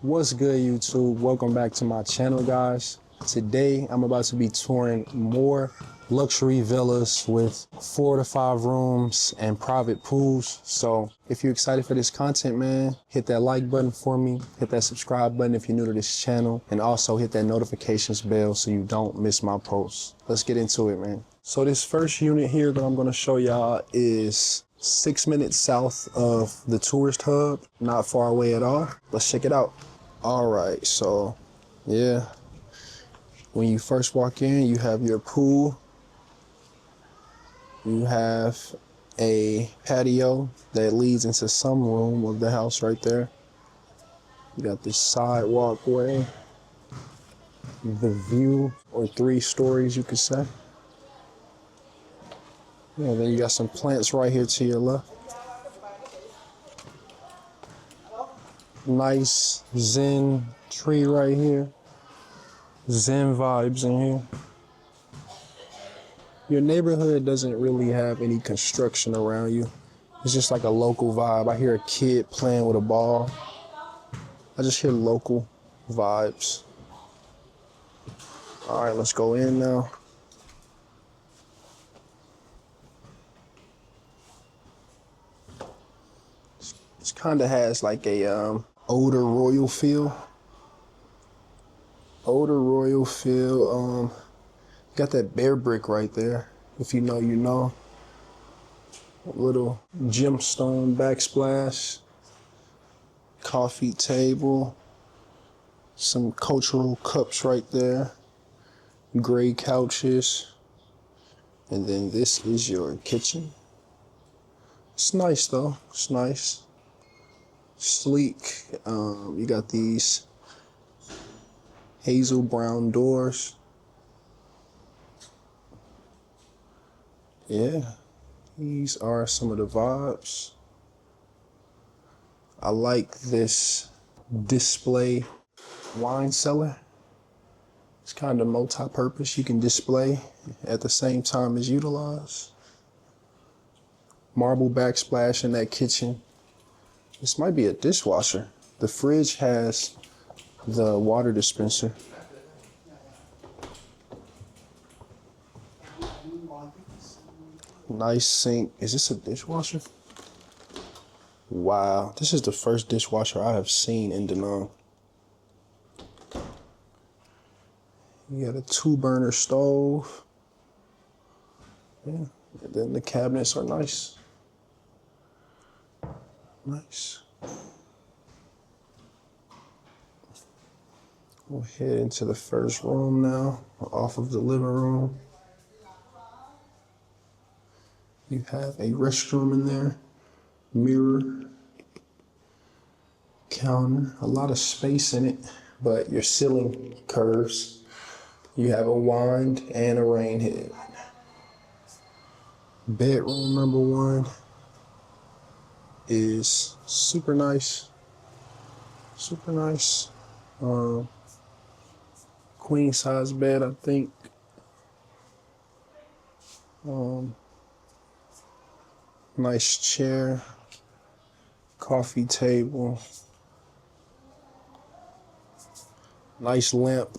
What's good, YouTube? Welcome back to my channel, guys. Today I'm about to be touring more luxury villas with 4 to 5 rooms and private pools. So if you're excited for this content, man, hit that like button for me, hit that subscribe button if you're new to this channel, and also hit that notifications bell so you don't miss my posts. Let's get into it, man. So this first unit here that I'm going to show y'all is 6 minutes south of the tourist hub, not far away at all. Let's check it out. All right, so yeah, when you first walk in, you have your pool. You have a patio that leads into some room of the house right there. You got this side walkway, the view, or 3 stories you could say. Yeah, then you got some plants right here to your left. Nice zen tree right here. Zen vibes in here. Your neighborhood doesn't really have any construction around you. It's just like a local vibe. I hear a kid playing with a ball. I just hear local vibes. All right, let's go in now. This kind of has like a older royal feel. Got that bare brick right there. If you know, you know. A little gemstone backsplash. Coffee table. Some cultural cups right there. Gray couches. And then this is your kitchen. It's nice though. It's nice. Sleek. You got these hazel brown doors. Yeah, these are some of the vibes. I like this display wine cellar. It's kind of multi-purpose. You can display at the same time as utilize. Marble backsplash in that kitchen. This might be a dishwasher. The fridge has the water dispenser. Nice sink. Is this a dishwasher? Wow, this is the first dishwasher I have seen in Da Nang. You got a 2-burner stove. Yeah, and then the cabinets are nice. Nice. We'll head into the first room now, off of the living room. You have a restroom in there, mirror, counter, a lot of space in it, but your ceiling curves. You have a wand and a rain head. Bedroom number 1 is super nice. Super nice. Queen size bed, I think. Nice chair, coffee table, nice lamp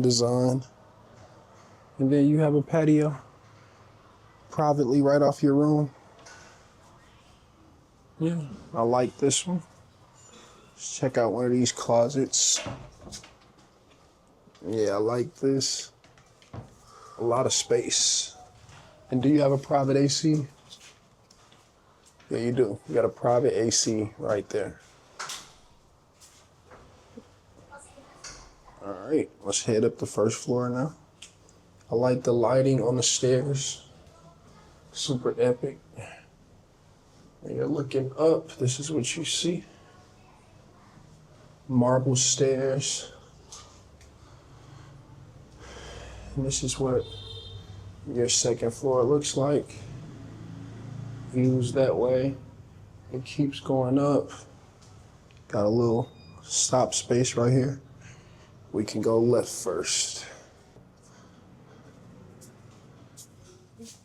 design. And then you have a patio privately right off your room. Yeah, I like this one. Let's check out one of these closets. Yeah, I like this. A lot of space. And do you have a private AC? Yeah, you do. You got a private AC right there. All right, let's head up the first floor now. I like the lighting on the stairs. Super epic. When you're looking up, this is what you see. Marble stairs. And this is what your second floor looks like. Views that way. It keeps going up. Got a little stop space right here. We can go left first.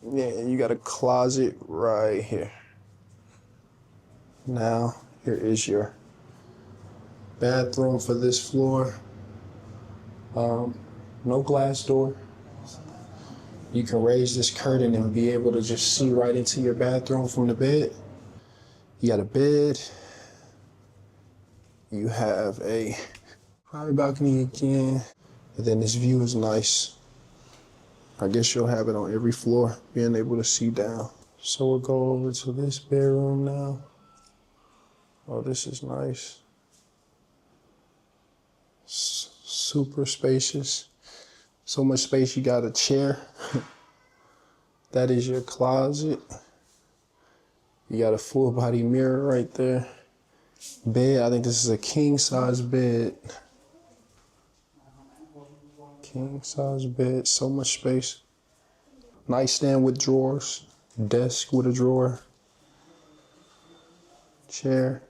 Yeah, and you got a closet right here. Now, here is your Bathroom for this floor. No glass door. You can raise this curtain and be able to just see right into your bathroom from the bed. You got a bed. You have a private balcony again. And then this view is nice. I guess you'll have it on every floor, being able to see down. So we'll go over to this bedroom now. Oh, this is nice. Super spacious. So much space, you got a chair. That is your closet. You got a full body mirror right there. Bed, I think this is a king size bed. King size bed, so much space. Nightstand with drawers. Desk with a drawer. Chair.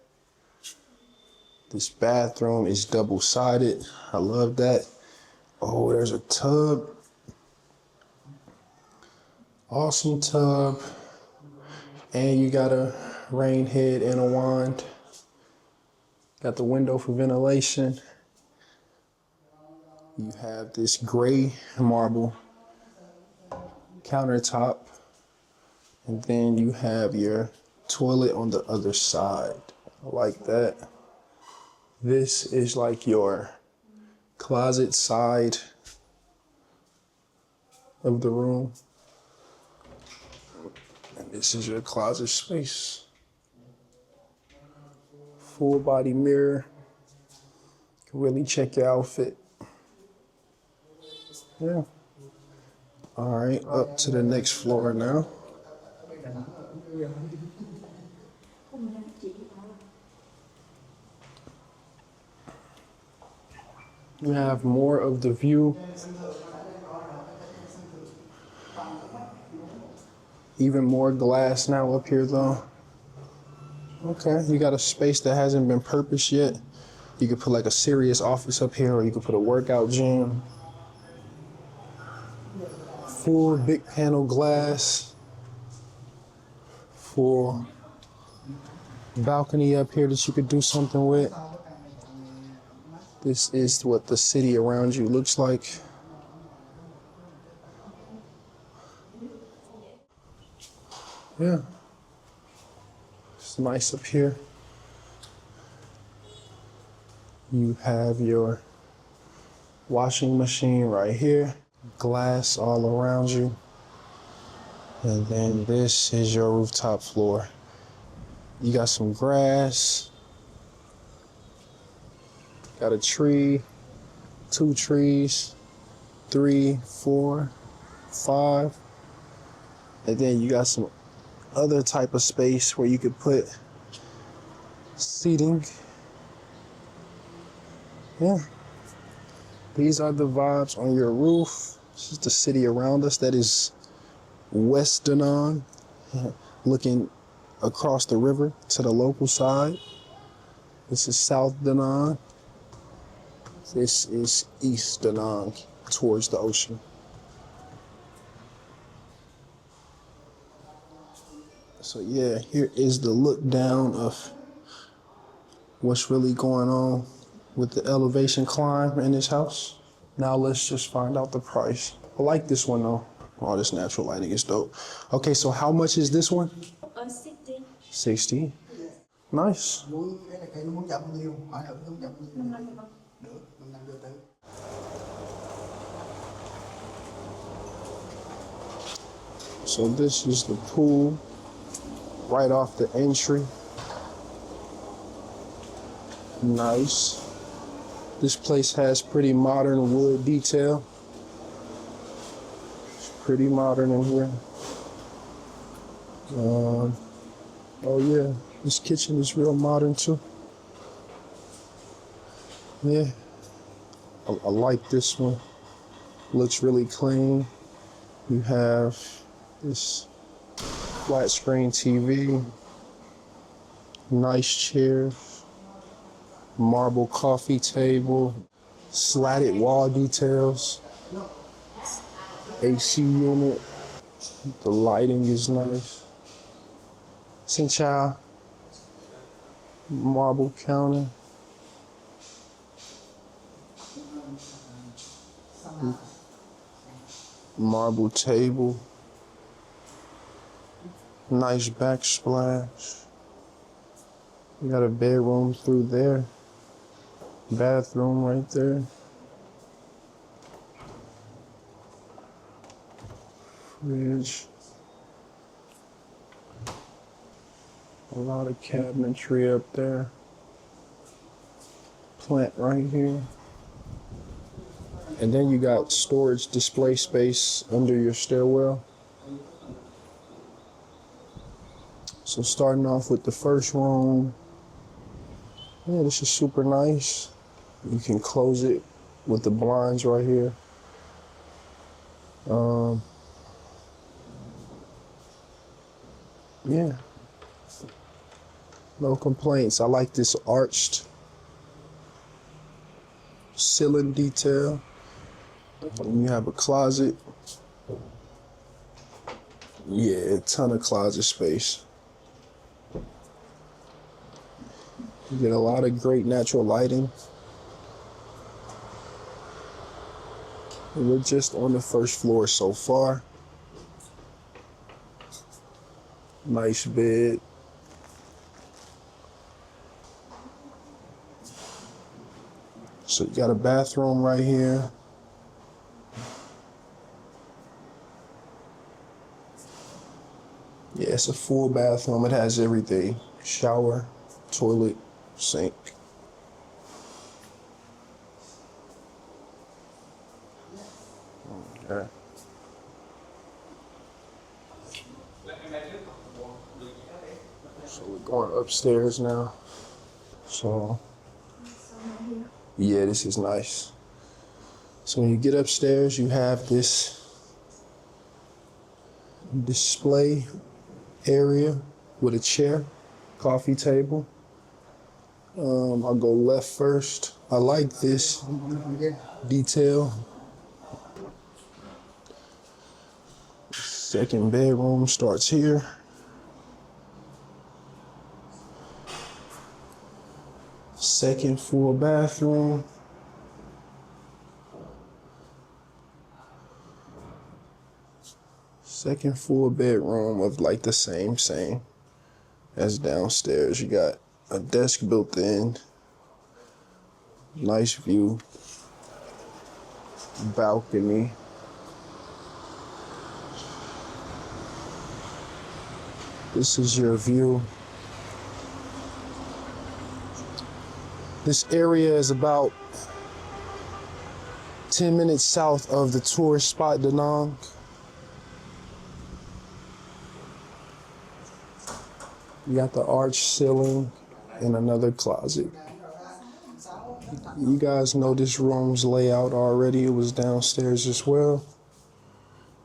This bathroom is double-sided. I love that. Oh, there's a tub. Awesome tub. And you got a rain head and a wand. Got the window for ventilation. You have this gray marble countertop. And then you have your toilet on the other side. I like that. This is like your closet side of the room. And this is your closet space. Full body mirror. You can really check your outfit. Yeah. All right, up to the next floor now. You have more of the view. Even more glass now up here though. Okay, you got a space that hasn't been purposed yet. You could put like a serious office up here, or you could put a workout gym. Full big panel glass. Full balcony up here that you could do something with. This is what the city around you looks like. Yeah. It's nice up here. You have your washing machine right here. Glass all around you. And then this is your rooftop floor. You got some grass. Got a tree, 2 trees, 3, 4, 5. And then you got some other type of space where you could put seating. Yeah. These are the vibes on your roof. This is the city around us. That is West Da Nang, looking across the river to the local side. This is South Da Nang. This is East Da Nang, towards the ocean. So yeah, here is the look down of what's really going on with the elevation climb in this house. Now let's just find out the price. I like this one though. Oh, this natural lighting is dope. Okay, so how much is this one? 60. 60. Nice. So this is the pool right off the entry. Nice. This place has pretty modern wood detail. It's pretty modern in here. Oh yeah, this kitchen is real modern too. Yeah, I like this one. Looks really clean. You have this flat screen TV, nice chairs, marble coffee table, slatted wall details, AC unit. The lighting is nice. Xin chào. Marble counter. Marble table. Nice backsplash. You got a bedroom through there. Bathroom right there. Fridge. A lot of cabinetry up there. Plant right here. And then you got storage display space under your stairwell. So starting off with the first room. Yeah, this is super nice. You can close it with the blinds right here. Yeah. No complaints. I like this arched ceiling detail. And you have a closet. Yeah, a ton of closet space. You get a lot of great natural lighting. And we're just on the first floor so far. Nice bed. So you got a bathroom right here. Yeah, it's a full bathroom. It has everything. Shower, toilet, sink. Okay. So we're going upstairs now. So, yeah, this is nice. So when you get upstairs, you have this display area with a chair, coffee table. I'll go left first. I like this detail. Second bedroom starts here. Second full bathroom. Second full bedroom of like the same as downstairs. You got a desk built in. Nice view. Balcony. This is your view. This area is about 10 minutes south of the tourist spot, Da Nang. You got the arched ceiling and another closet. You guys know this room's layout already. It was downstairs as well.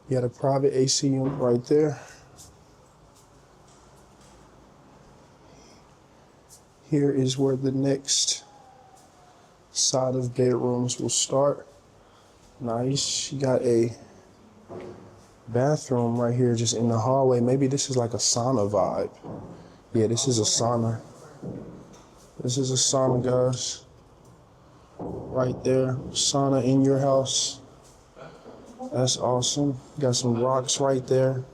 You got a private AC unit right there. Here is where the next side of bedrooms will start. Nice. You got a bathroom right here just in the hallway. Maybe this is like a sauna vibe. Yeah, this is a sauna. This is a sauna, guys. Right there. Sauna in your house. That's awesome. Got some rocks right there.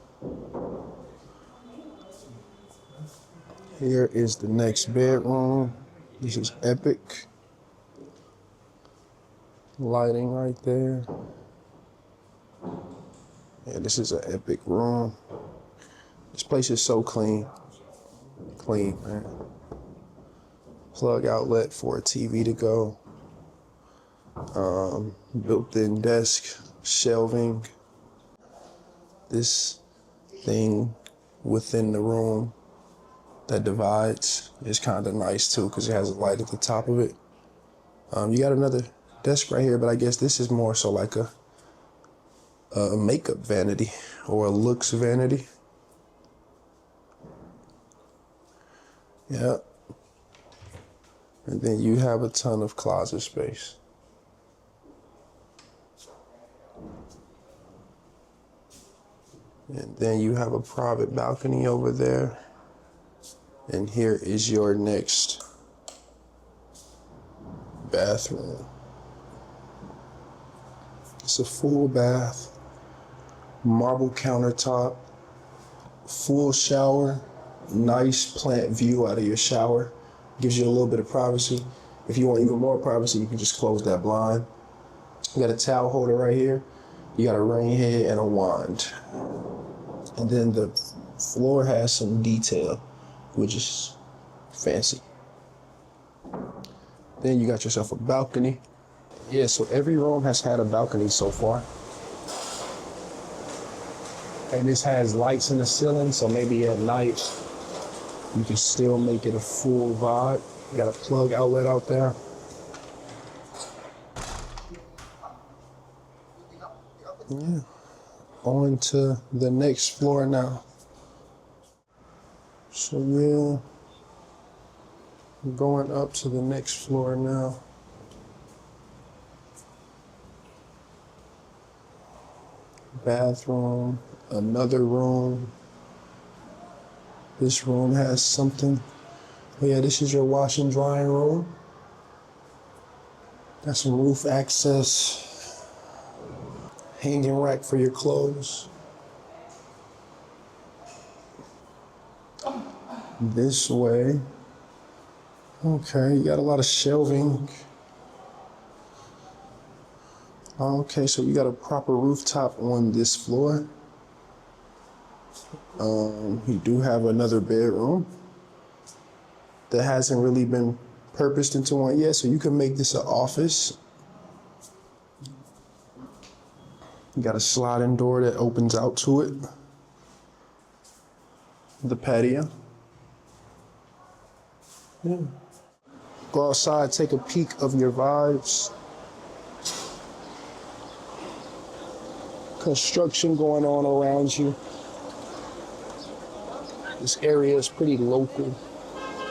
Here is the next bedroom. This is epic. Lighting right there. Yeah, this is an epic room. This place is so clean. Clean, man. Plug outlet for a TV to go. Built-in desk, shelving. This thing within the room that divides is kind of nice too, because it has a light at the top of it. You got another desk right here, but I guess this is more so like a makeup vanity or a looks vanity. Yeah. And then you have a ton of closet space. And then you have a private balcony over there. And here is your next bathroom. It's a full bath, marble countertop, full shower, nice plant view out of your shower. Gives you a little bit of privacy. If you want even more privacy, you can just close that blind. You got a towel holder right here. You got a rain head and a wand. And then the floor has some detail, which is fancy. Then you got yourself a balcony. Yeah, so every room has had a balcony so far. And this has lights in the ceiling, so maybe at night you can still make it a full vibe. You got a plug outlet out there. Yeah. On to the next floor now. So yeah, going up to the next floor now. Bathroom, another room. This room has something. Oh yeah, this is your wash and drying room. Got some roof access. Hanging rack for your clothes. This way. Okay, you got a lot of shelving. Okay, so you got a proper rooftop on this floor. You do have another bedroom that hasn't really been purposed into one yet, so you can make this an office. You got a sliding door that opens out to it. The patio. Yeah. Go outside, take a peek of your vibes. Construction going on around you. This area is pretty local,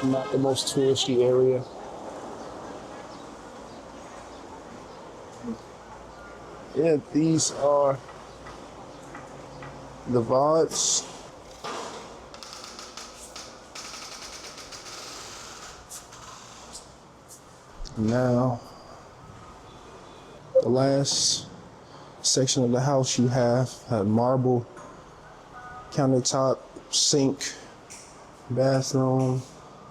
not the most touristy area. Yeah, these are the vibes. Now, the last section of the house you have a marble countertop, sink, bathroom.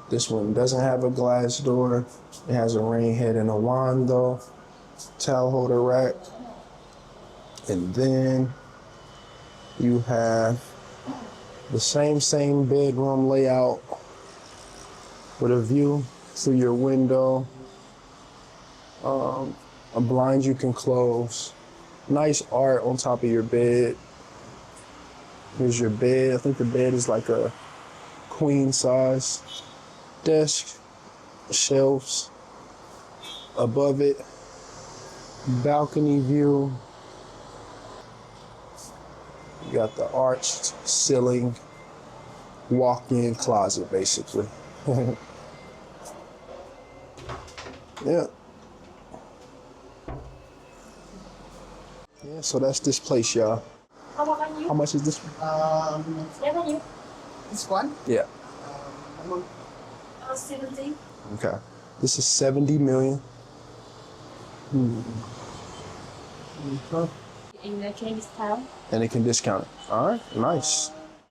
This one doesn't have a glass door. It has a rain head and a wand though. Towel holder rack. And then you have the same bedroom layout with a view through your window. A blind you can close. Nice art on top of your bed. Here's your bed. I think the bed is like a queen size. Desk, shelves above it. Balcony view. You got the arched ceiling, walk-in closet, basically. Yeah. Yeah, so that's this place, y'all. How much is this one? This one? Yeah. 70. Okay. This is 70 million. In the Chinese town. And it can discount it. All right, nice.